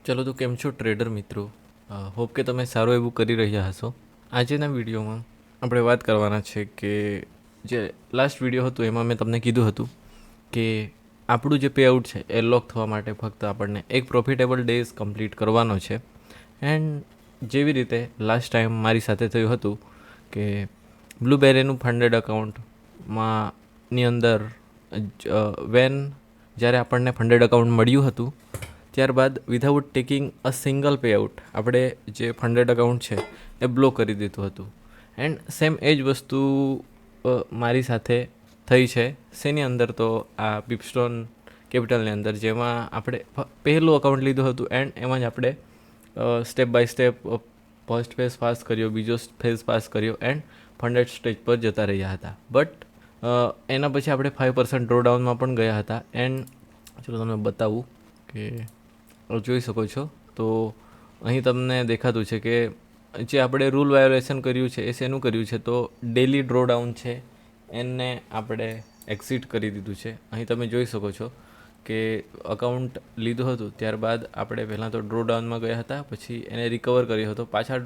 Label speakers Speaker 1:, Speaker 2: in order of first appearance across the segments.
Speaker 1: ચલો તો કેમ છો ટ્રેડર મિત્રો? હોપ કે તમે સારું એવું કરી રહ્યા હશો. આજના વિડીયોમાં આપણે વાત કરવાના છે કે જે લાસ્ટ વિડીયો હતું એમાં મેં તમને કીધું હતું કે આપણું જે પેઆઉટ છે એ લોક થવા માટે ફક્ત આપણને એક પ્રોફિટેબલ ડેઝ કમ્પ્લીટ કરવાનો છે. એન્ડ જેવી રીતે લાસ્ટ ટાઈમ મારી સાથે થયું હતું કે બ્લુબેરીનું ફંડેડ અકાઉન્ટમાં ની અંદર જ્યારે આપણને ફંડેડ અકાઉન્ટ મળ્યું હતું ત્યારબાદ without taking a single payout આપણે જે ફંડેડ અકાઉન્ટ છે એ બ્લોક કરી દીધું હતું. એન્ડ સેમ એ જ વસ્તુ મારી સાથે થઈ છે. શેની અંદર? તો આ પીપસ્ટોન કેપિટલની અંદર, જેમાં આપણે પહેલું અકાઉન્ટ લીધું હતું એન્ડ એમાં જ આપણે step by step first phase pass કર્યો, બીજો ફેઝ પાસ કર્યો એન્ડ ફંડેડ સ્ટેજ પર જતા રહ્યા હતા. બટ એના પછી આપણે 5% ડ્રોડાઉનમાં પણ ગયા હતા. એન્ડ ચલો તમને બતાવું કે જોઈ શકો છો તો અહીં તમને દેખાતું છે કે જે આપણે રૂલ વાયોલેશન કર્યું છે એ શેનું કર્યું છે? તો ડેલી ડ્રોડાઉન છે એને આપણે એક્ઝિટ કરી દીધું છે. અહીં તમે જોઈ શકો છો કે અકાઉન્ટ લીધું હતું ત્યારબાદ આપણે પહેલાં તો ડ્રોડાઉનમાં ગયા હતા, પછી એને રિકવર કર્યો હતો, પાછા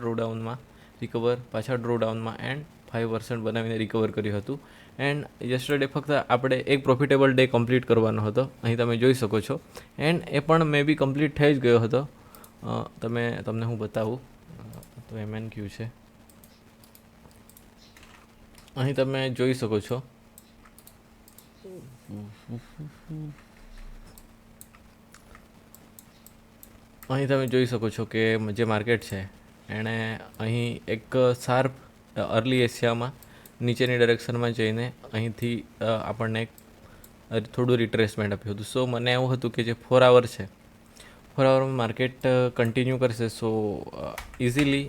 Speaker 1: ડ્રોડાઉનમાં એન્ડ 5% બનાવીને રિકવર કર્યું હતું. એન્ડ યસ્ટરડે ફક્ત આપણે એક પ્રોફિટેબલ ડે કમ્પ્લીટ કરવાનો હતો. અહીં તમે જોઈ શકો છો એન્ડ એ પણ મે બી કમ્પ્લીટ થઈ જ ગયો હતો. તમને હું બતાવું તો MNQ છે, અહીં તમે જોઈ શકો છો. અહીં તમે જોઈ શકો છો કે જે માર્કેટ છે એણે અહીં એક શાર્પ અર્લી એશિયામાં નીચેની ડાયરેક્શનમાં જઈને અહીંથી આપણને થોડું રિટ્રેસમેન્ટ આપ્યું હતું. સો મને એવું હતું કે જે 4 આવર છે, 4 આવરમાં માર્કેટ કન્ટિન્યુ કરશે. સો ઇઝીલી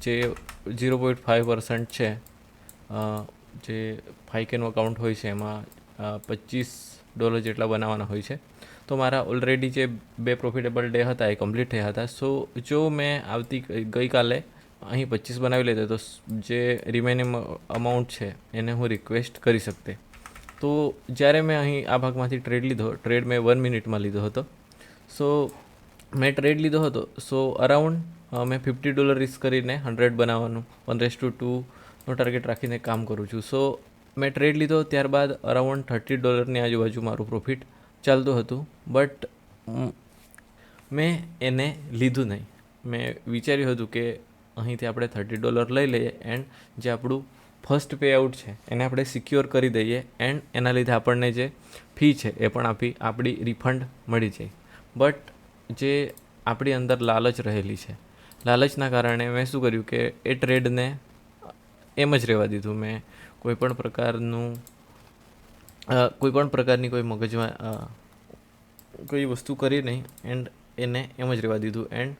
Speaker 1: જે 0.5% છે, જે 5Kનું અકાઉન્ટ હોય છે એમાં $25 જેટલા બનાવવાના હોય છે. તો મારા ઓલરેડી જે 2 પ્રોફિટેબલ ડે હતા એ કમ્પ્લીટ થયા હતા. સો જો મેં ગઈકાલે અહીં 25 બનાવી લેતે તો જે રિમેનિંગ અમાઉન્ટ છે એને હું રિક્વેસ્ટ કરી શકતે. તો જ્યારે મેં અહીં આ ભાગમાંથી ટ્રેડ મેં 1 મિનિટમાં લીધો હતો. સો મેં ટ્રેડ લીધો હતો. સો અરાઉન્ડ મેં $50 રિસ્ક કરીને 100 બનાવવાનું 1:2નો ટાર્ગેટ રાખીને કામ કરું છું. સો મેં ટ્રેડ લીધો ત્યારબાદ અરાઉન્ડ $30ની આજુબાજુ મારું પ્રોફિટ ચાલતું હતું. બટ મેં એને લીધું નહીં. મેં વિચાર્યું હતું કે અહીંથી આપણે $30 લઈ લઈએ એન્ડ જે આપણું ફર્સ્ટ પે આઉટ છે એને આપણે સિક્યોર કરી દઈએ એન્ડ એના લીધે આપણને જે ફી છે એ પણ આપણી રિફંડ મળી જાય. બટ જે આપણી અંદર લાલચ રહેલી છે, લાલચના કારણે મેં શું કર્યું કે એ ટ્રેડને એમ જ રહેવા દીધું. મેં કોઈપણ પ્રકારની કોઈ મગજમાં કોઈ વસ્તુ કરી નહીં એન્ડ એને એમ જ રહેવા દીધું. એન્ડ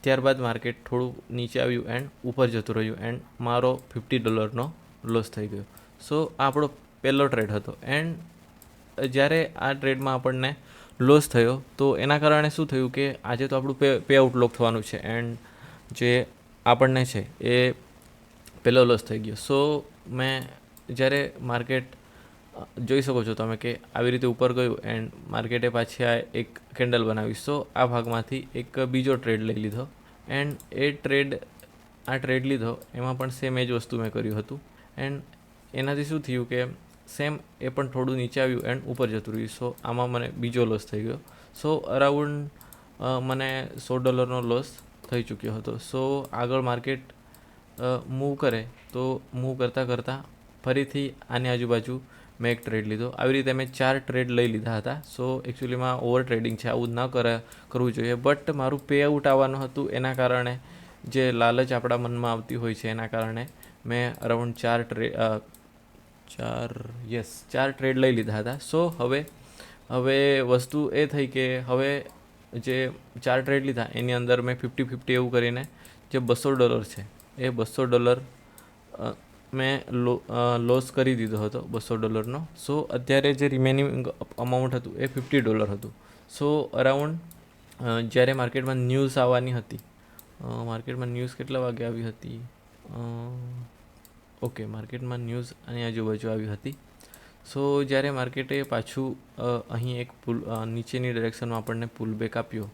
Speaker 1: ત્યારબાદ માર્કેટ થોડું નીચે આવ્યું એન્ડ ઉપર જતું રહ્યું એન્ડ મારો $50નો લોસ થઈ ગયો. સો આ આપણો પહેલો ટ્રેડ હતો. એન્ડ જ્યારે આ ટ્રેડમાં આપણને લોસ થયો તો એના કારણે શું થયું કે આજે તો આપણું પે આઉટ લોક થવાનું છે એન્ડ જે આપણને છે એ પહેલો લોસ થઈ ગયો. સો મેં જ્યારે માર્કેટ જોઈ શકો છો તમે કે આવી રીતે ઉપર ગયું એન્ડ માર્કેટે પાછી આ એક કેન્ડલ બનાવી. સો આ ભાગમાંથી એક બીજો ટ્રેડ લઈ લીધો એન્ડ આ ટ્રેડ લીધો એમાં પણ સેમ એ જ વસ્તુ મેં કર્યું હતું. એન્ડ એનાથી શું થયું કે સેમ એ પણ થોડું નીચે આવ્યું એન્ડ ઉપર જતું રહ્યું. સો આમાં મને બીજો લોસ થઈ ગયો. સો અરાઉન્ડ મને $100નો લોસ થઈ ચૂક્યો હતો. સો આગળ માર્કેટ મૂવ કરે તો મૂવ કરતાં ફરીથી આની આજુબાજુ મેં એક ટ્રેડ લીધો. આવી રીતે મેં 4 ટ્રેડ લઈ લીધા હતા. સો એકચ્યુઅલીમાં ઓવર ટ્રેડિંગ છે, આવું ન કરવું જોઈએ. બટ મારું પે આઉટ આવવાનું હતું એના કારણે જે લાલચ આપણા મનમાં આવતી હોય છે એના કારણે મેં અરાઉન્ડ 4 ટ્રેડ લઈ લીધા હતા. સો હવે વસ્તુ એ થઈ કે હવે જે 4 ટ્રેડ લીધા એની અંદર મેં 50-50 એવું કરીને જે $200 છે એ $200 મેં લોસ કરી દીધો હતો $200નો. સો અત્યારે જે રિમેનિંગ અમાઉન્ટ હતું એ $50 હતું. સો અરાઉન્ડ જ્યારે માર્કેટમાં ન્યૂઝ આવવાની હતી, માર્કેટમાં ન્યૂઝ કેટલા વાગે આવી હતી? માર્કેટમાં ન્યૂઝ આની આજુબાજુ આવી હતી. સો જ્યારે માર્કેટે પાછું અહીં એક નીચેની ડાયરેક્શનમાં આપણને પુલ બેક આપ્યો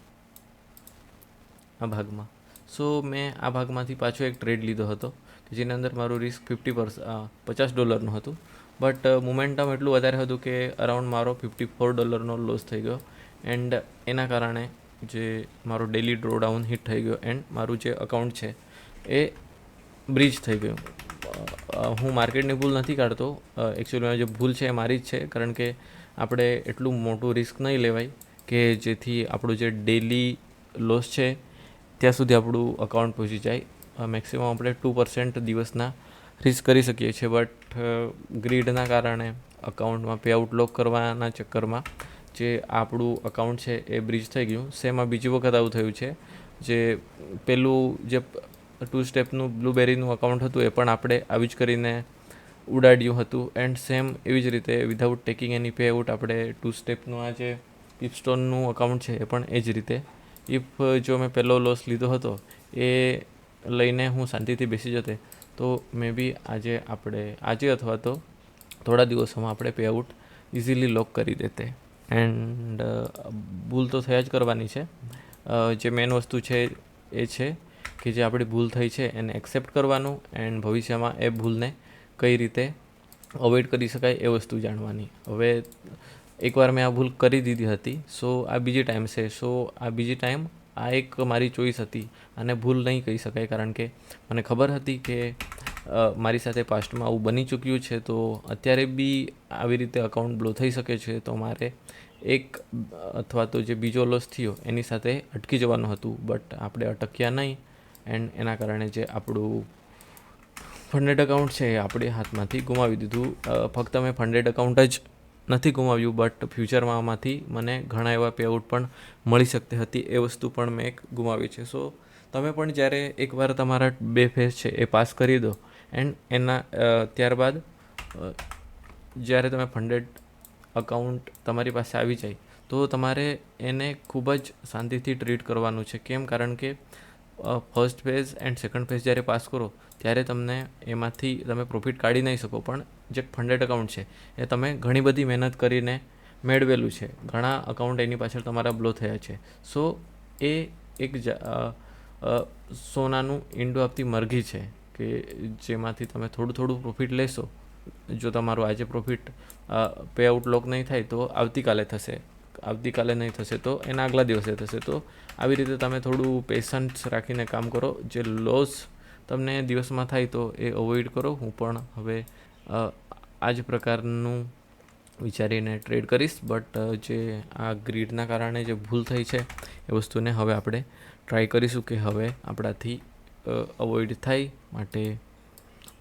Speaker 1: આ ભાગમાં. સો મેં આ ભાગમાંથી પાછો એક ટ્રેડ લીધો હતો કે જેની અંદર મારું રિસ્ક $50 હતું. બટ મોમેન્ટમ એટલું વધારે હતું કે અરાઉન્ડ મારો $54 લોસ થઈ ગયો. એન્ડ એના કારણે જે મારો ડેલી ડ્રોડાઉન હિટ થઈ ગયો એન્ડ મારું જે અકાઉન્ટ છે એ બ્રીચ થઈ ગયું. હું માર્કેટની ભૂલ નથી કાઢતો. એકચ્યુઅલીમાં જે ભૂલ છે એ મારી જ છે, કારણ કે આપણે એટલું મોટું રિસ્ક નહીં લેવાય કે જેથી આપણું જે ડેલી લોસ છે ત્યાં સુધી આપણું અકાઉન્ટ પહોંચી જાય. મેક્સિમમ આપણે 2% દિવસના રિસ્ક કરી શકીએ છીએ. બટ ગ્રીડના કારણે અકાઉન્ટમાં પેઆઉટ લોક કરવાના ચક્કરમાં જે આપણું અકાઉન્ટ છે એ બ્રીચ થઈ ગયું. સેમ આ બીજી વખત આવું થયું છે. જે પેલું જે 2 સ્ટેપનું બ્લુબેરીનું અકાઉન્ટ હતું એ પણ આપણે આવી જ કરીને ઉડાડ્યું હતું. એન્ડ સેમ એવી જ રીતે વિધાઉટ ટેકિંગ એની પે આઉટ આપણે 2 સ્ટેપનું આ જે પીપસ્ટોનનું અકાઉન્ટ છે એ પણ એ જ રીતે. ઇફ જો મેં પહેલો લોસ લીધો હતો એ લઈને હું શાંતિથી બેસી જતે તો મે બી આજે અથવા તો થોડા દિવસોમાં આપણે પે આઉટ ઇઝીલી લોક કરી દેતે. એન્ડ ભૂલ તો થયા જ કરવાની છે. જે મેઇન વસ્તુ છે એ છે કે જે આપણી ભૂલ થઈ છે એને એક્સેપ્ટ કરવાનું એન્ડ ભવિષ્યમાં એ ભૂલને કઈ રીતે અવોઇડ કરી શકાય એ વસ્તુ જાણવાની. હવે એકવાર મેં આ ભૂલ કરી દીધી હતી, સો આ બીજી ટાઈમ છે. સો આ બીજી ટાઈમ આ એક મારી ચોઈસ હતી. આને ભૂલ નહીં કહી શકાય, કારણ કે મને ખબર હતી કે મારી સાથે પાસ્ટમાં આવું બની ચૂક્યું છે, તો અત્યારે બી આવી રીતે અકાઉન્ટ બ્લો થઈ શકે છે. તો મારે એક અથવા તો જે બીજો લોસ થયો એની સાથે અટકી જવાનું હતું. બટ આપણે અટક્યા નહીં એન્ડ એના કારણે જે આપણું ફંડેડ અકાઉન્ટ છે એ આપણે હાથમાંથી ગુમાવી દીધું. ફક્ત મેં ફંડેડ અકાઉન્ટ જ નથી ગુમાવ્યું, બટ ફ્યુચરમાં આમાંથી મને ઘણા એવા પેઆઉટ પણ મળી શકતી હતી. એ વસ્તુ પણ મેં એક ગુમાવી છે. સો તમે પણ જ્યારે એકવાર તમારા 2 ફેઝ છે એ પાસ કરી દો એન્ડ ત્યારબાદ જ્યારે તમે ફંડેડ અકાઉન્ટ તમારી પાસે આવી જાય તો તમારે એને ખૂબ જ શાંતિથી ટ્રીટ કરવાનું છે. કેમ? કારણ કે first phase and second phase જ્યારે પાસ કરો ત્યારે તમને એમાંથી તમે પ્રોફિટ કાઢી નહીં શકો. પણ જે ફંડેડ અકાઉન્ટ છે એ તમે ઘણી બધી મહેનત કરીને મેળવેલું છે. ઘણા અકાઉન્ટ એની પાછળ તમારા બ્લો થયા છે. સો એ એક સોનાનું ઈંડું આપતી મરઘી છે કે જેમાંથી તમે થોડું થોડું પ્રોફિટ લેશો. જો તમારું આજે પ્રોફિટ પે આઉટ લોક નહીં થાય તો આવતીકાલે થશે, આવતીકાલે નહીં થશે તો એના આગલા દિવસે થશે. તો આવી રીતે તમે થોડું પેશન્સ રાખીને કામ કરો. જે લોસ તમને દિવસમાં થાય તો એ અવોઇડ કરો. હું પણ હવે આ જ પ્રકારનું વિચારીને ટ્રેડ કરીશ. બટ જે આ ગ્રીડના કારણે જે ભૂલ થઈ છે એ વસ્તુને હવે આપણે ટ્રાય કરીશું કે હવે આપણાથી અવોઇડ થાય. માટે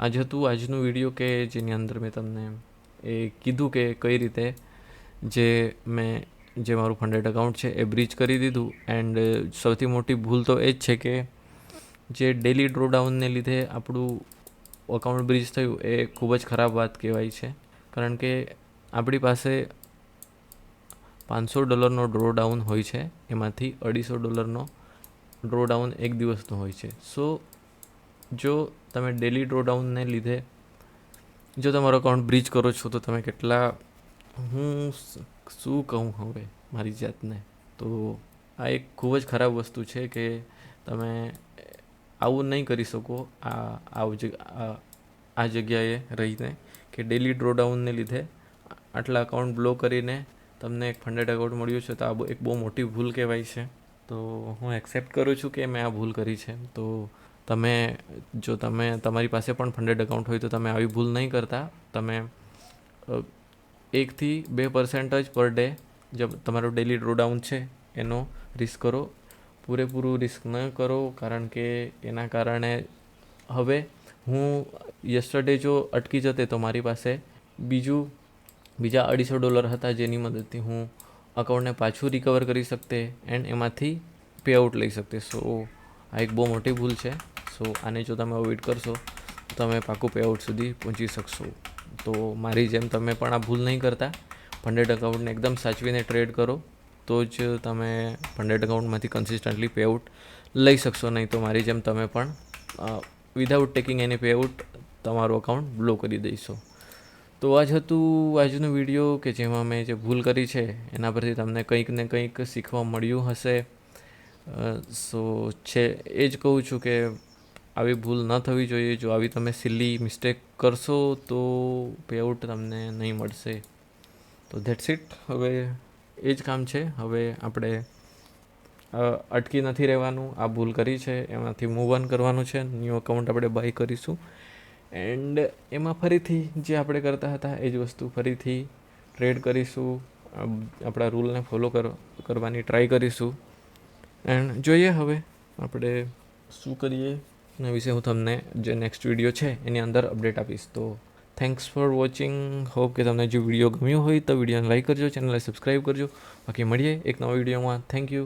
Speaker 1: આજ હતું આજનું વિડીયો કે જેની અંદર મેં તમને એ કીધું કે કઈ રીતે જે મારું ફંડેડ અકાઉન્ટ છે એ બ્રીચ કરી દીધું. એન્ડ સૌથી મોટી ભૂલ તો એ જ છે કે જે ડેલી ડ્રોડાઉનને લીધે આપણું અકાઉન્ટ બ્રીચ થયું એ ખૂબ જ ખરાબ વાત કહેવાય છે. કારણ કે આપણી પાસે $500નો ડ્રોડાઉન હોય છે, એમાંથી $250નો ડ્રોડાઉન એક દિવસનો હોય છે. સો જો તમે ડેલી ડ્રોડાઉનને લીધે જો તમારો અકાઉન્ટ બ્રીચ કરો છો તો તમે હું શું કહું હવે મારી જાતને. તો આ એક ખૂબ જ ખરાબ વસ્તુ છે કે તમે આવું નહીં કરી શકો આ જગ્યાએ રહીને કે ડેલી ડ્રોડાઉનને લીધે આટલા અકાઉન્ટ બ્લો કરીને તમને એક ફંડેડ અકાઉન્ટ મળ્યું છે. તો આ એક બહુ મોટી ભૂલ કહેવાય છે. તો હું એક્સેપ્ટ કરું છું કે મેં આ ભૂલ કરી છે. તો તમારી પાસે પણ ફંડેડ અકાઉન્ટ હોય તો તમે આવી ભૂલ નહીં કરતા. તમે 1-2% જ પર ડે જે તમારું ડેલી ડ્રોડાઉન છે એનો રિસ્ક કરો. પૂરેપૂરું રિસ્ક ન કરો, કારણ કે એના કારણે હવે હું યસ્ટરડે જો અટકી જતે તો મારી પાસે બીજા $250 હતા જેની મદદથી હું અકાઉન્ટને પાછું રિકવર કરી શકતે એન્ડ એમાંથી પે આઉટ લઈ શકતે. સો આ એક બહુ મોટી ભૂલ છે. સો આને જો તમે અવોઇડ કરશો તો તમે પાકું પે આઉટ સુધી પહોંચી શકશો. તો મારી જેમ તમે પણ આ ભૂલ નહીં કરતા. ફંડેડ અકાઉન્ટને એકદમ સાચવીને ટ્રેડ કરો તો જ તમે ફંડેડ અકાઉન્ટમાંથી કન્સિસ્ટન્ટલી પે આઉટ લઈ શકશો. નહીં તો મારી જેમ તમે પણ વિધાઉટ ટેકિંગ એની પે આઉટ તમારું અકાઉન્ટ બ્લો કરી દઈશો. તો આ જ હતું આજનો વિડીયો કે જેમાં મેં જે ભૂલ કરી છે એના પરથી તમને કંઈક ને કંઈક શીખવા મળ્યું હશે. સો છે એ જ કહું છું કે આવી ભૂલ ન થવી જોઈએ. જો આવી તમે સિલી મિસ્ટેક કરશો તો પેઆઉટ તમને નહીં મળશે. તો ધેટ્સ ઇટ. હવે એ જ કામ છે. હવે આપણે અટકી નથી રહેવાનું. આ ભૂલ કરી છે એમાંથી મૂવ ઓન કરવાનું છે. ન્યૂ અકાઉન્ટ આપણે બાય કરીશું એન્ડ એમાં ફરીથી જે આપણે કરતા હતા એ જ વસ્તુ ફરીથી ટ્રેડ કરીશું. આપણા રૂલને ફોલો કરવાની ટ્રાય કરીશું એન્ડ જોઈએ હવે આપણે શું કરીએ એના વિશે હું તમને જે નેક્સ્ટ વિડીયો છે એની અંદર અપડેટ આપીશ. તો થેન્ક્સ ફોર વોચિંગ. હોપ કે તમને જો વિડીયો ગમ્યો હોય તો વિડીયોને લાઈક કરજો, ચેનલને સબસ્ક્રાઈબ કરજો. બાકી મળીએ એક નવા વિડીયોમાં. Thank you.